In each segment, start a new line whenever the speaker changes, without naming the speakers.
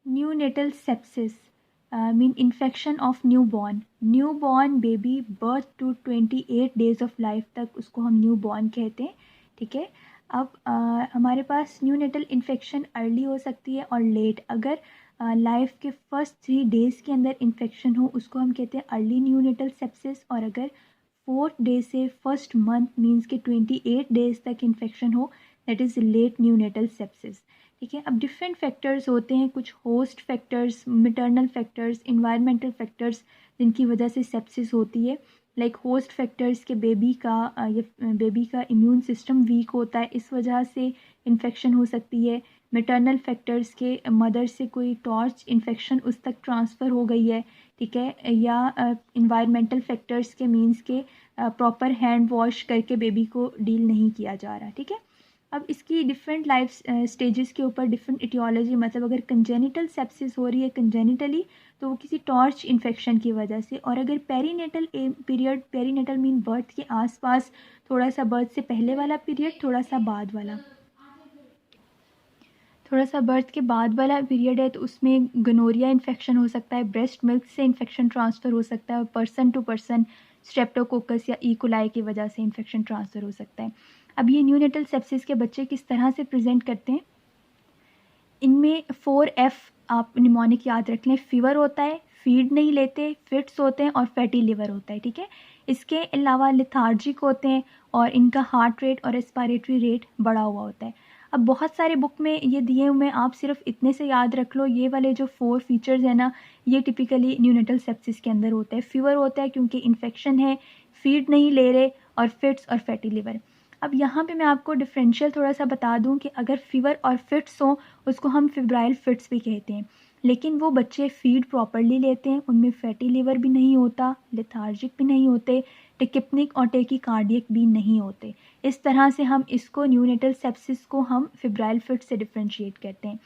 Neonatal sepsis mean infection of newborn baby birth to 28 days of life तक उसको हम newborn कहते हैं, ठीक है। अब हमारे पास न्यूनेटल इन्फेक्शन अर्ली हो सकती है और लेट। अगर लाइफ के फर्स्ट 3 डेज़ के अंदर इन्फेक्शन हो उसको हम कहते हैं अर्ली न्यूनेटल सेप्सिस, और अगर 4th डे से फर्स्ट मंथ मीन्स के 28 डेज तक इन्फेक्शन हो that is late neonatal sepsis, ठीक है। अब डिफरेंट फैक्टर्स होते हैं, कुछ host factors, maternal factors, environmental factors जिनकी वजह से सेप्सिस होती है। लाइक होस्ट फैक्टर्स के बेबी का इम्यून सिस्टम वीक होता है, इस वजह से इन्फेक्शन हो सकती है। मैटरनल फैक्टर्स के मदर से कोई टॉर्च इन्फेक्शन उस तक ट्रांसफ़र हो गई है, ठीक है। या इन्वायरमेंटल फैक्टर्स के मीन्स के प्रॉपर हैंड वॉश करके बेबी को डील नहीं किया जा रहा, ठीक है। अब इसकी डिफरेंट लाइफ स्टेजेस के ऊपर डिफरेंट इटियोलॉजी, मतलब अगर कंजेनिटल सेप्सिस हो रही है कंजेनिटली तो वो किसी टॉर्च इन्फेक्शन की वजह से, और अगर perinatal period, perinatal mean birth के आसपास, थोड़ा सा बर्थ से पहले वाला पीरियड, थोड़ा सा बर्थ के बाद वाला पीरियड है तो उसमें गनोरिया इन्फेक्शन हो सकता है, ब्रेस्ट मिल्क से इन्फेक्शन ट्रांसफ़र हो सकता है, और पर्सन टू पर्सन स्ट्रेप्टोकोकस या इकोलाई की वजह से इन्फेक्शन ट्रांसफ़र हो सकता है। अब ये न्यूनेटल सेप्सिस के बच्चे किस तरह से प्रेजेंट करते हैं, इनमें 4F आप निमोनिक याद रख लें। फीवर होता है, फीड नहीं लेते, फिट्स होते हैं और फैटी लिवर होता है, ठीक है। इसके अलावा लिथार्जिक होते हैं और इनका हार्ट रेट और रेस्पिरेटरी रेट बढ़ा हुआ होता है। अब बहुत सारे बुक में ये दिए हुए हैं, आप सिर्फ इतने से याद रख लो, ये वाले जो 4 फीचर्स हैं ना, ये टिपिकली न्यूनेटल सेप्सिस के अंदर होता है। फीवर होता है क्योंकि इन्फेक्शन है, फीड नहीं ले रहे, और फिट्स और फैटी लिवर। अब यहाँ पे मैं आपको डिफरेंशियल थोड़ा सा बता दूँ कि अगर फीवर और फिट्स हो उसको हम फिब्राइल फिट्स भी कहते हैं, लेकिन वो बच्चे फीड प्रॉपरली लेते हैं, उनमें फैटी लिवर भी नहीं होता, लेथार्जिक भी नहीं होते, टिकिप्निक और टेकीकार्डियक भी नहीं होते। इस तरह से हम इसको न्यूनेटल सेप्सिस को हम फिब्राइल फिट्स से डिफ्रेंशिएट करते हैं।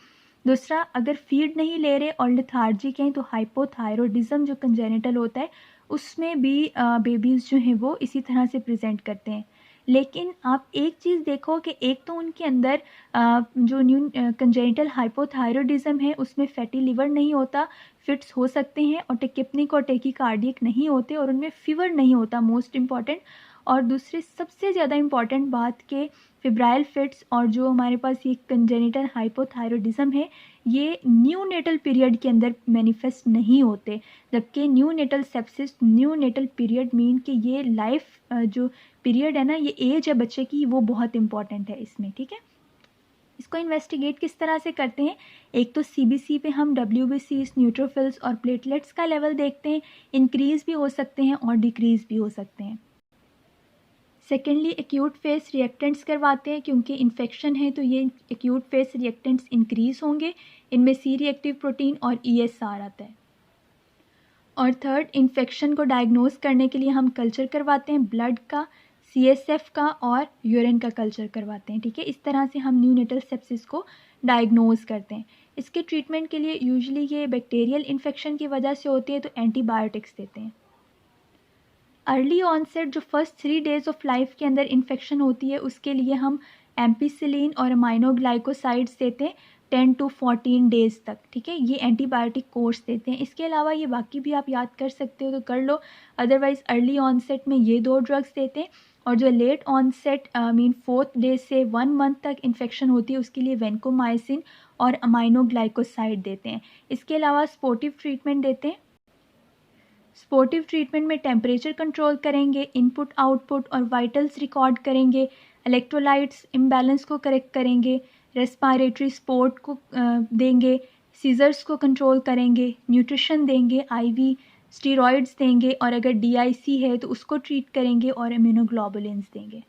दूसरा, अगर फीड नहीं ले रहे और लेथार्जिक हैं तो हाइपोथायरॉयडिज्म जो कंजेनिटल होता है उसमें भी बेबीज़ जो हैं वो इसी तरह से प्रेजेंट करते हैं। लेकिन आप एक चीज़ देखो कि एक तो उनके अंदर जो कंजेनिटल हाइपोथायरॉयडिज्म है उसमें फैटी लिवर नहीं होता, फिट्स हो सकते हैं, और टिकिप्निक और टेकीकार्डियक नहीं होते, और उनमें फीवर नहीं होता, मोस्ट इम्पॉर्टेंट। और दूसरी सबसे ज़्यादा इम्पॉर्टेंट बात के फिब्राइल फिट्स और जो हमारे पास ये कंजेनिटल हाइपोथायरॉयडिज्म है ये न्यूनेटल पीरियड के अंदर मैनिफेस्ट नहीं होते, जबकि neonatal sepsis neonatal period mean कि ये लाइफ जो पीरियड है ना, ये एज है बच्चे की, वो बहुत इंपॉर्टेंट है इसमें, ठीक है। इसको इन्वेस्टिगेट किस तरह से करते हैं, एक तो सीबीसी पे हम WBCs, न्यूट्रोफिल्स और प्लेटलेट्स का लेवल देखते हैं, इंक्रीज़ भी हो सकते हैं और डिक्रीज़ भी हो सकते हैं। सेकेंडली, एक्यूट फेस रिएक्टेंट्स करवाते हैं, क्योंकि इन्फेक्शन है तो ये एक्यूट फेस रिएक्टेंट्स इंक्रीज़ होंगे, इनमें सी रिएक्टिव प्रोटीन और ESR आता है। और थर्ड, इन्फेक्शन को डायग्नोज करने के लिए हम कल्चर करवाते हैं, ब्लड का, CSF का और यूरिन का कल्चर करवाते हैं, ठीक है। इस तरह से हम न्यूनेटल सेप्सिस को डायग्नोज करते हैं। इसके ट्रीटमेंट के लिए यूजुअली ये बैक्टीरियल इन्फेक्शन की वजह से होती है तो एंटीबायोटिक्स देते हैं। अर्ली ऑनसेट जो फर्स्ट 3 डेज़ ऑफ लाइफ के अंदर इन्फेक्शन होती है उसके लिए हम एम्पिसिलिन और अमाइनोग्लाइकोसाइड्स देते हैं 10 to 14 डेज़ तक, ठीक है। ये एंटीबायोटिक कोर्स देते हैं। इसके अलावा ये बाकी भी आप याद कर सकते हो तो कर लो, अदरवाइज़ अर्ली ऑनसेट में ये 2 ड्रग्स देते हैं, और जो late onset mean 4th day से 1 मंथ तक इन्फेक्शन होती है उसके लिए वेंकोमाइसिन और अमाइनोग्लाइकोसाइड देते हैं। इसके अलावा स्पोर्टिव ट्रीटमेंट देते हैं। स्पोर्टिव ट्रीटमेंट में टेम्परेचर कंट्रोल करेंगे, इनपुट आउटपुट और वाइटल्स रिकॉर्ड करेंगे, इलेक्ट्रोलाइट्स इम्बैलेंस को करेक्ट करेंगे, रेस्पिरेटरी सपोर्ट को देंगे, सीजर्स को कंट्रोल करेंगे, न्यूट्रिशन देंगे, IV स्टीरॉयड्स देंगे, और अगर DIC है तो उसको ट्रीट करेंगे और इम्यूनोग्लोबुलिन्स देंगे।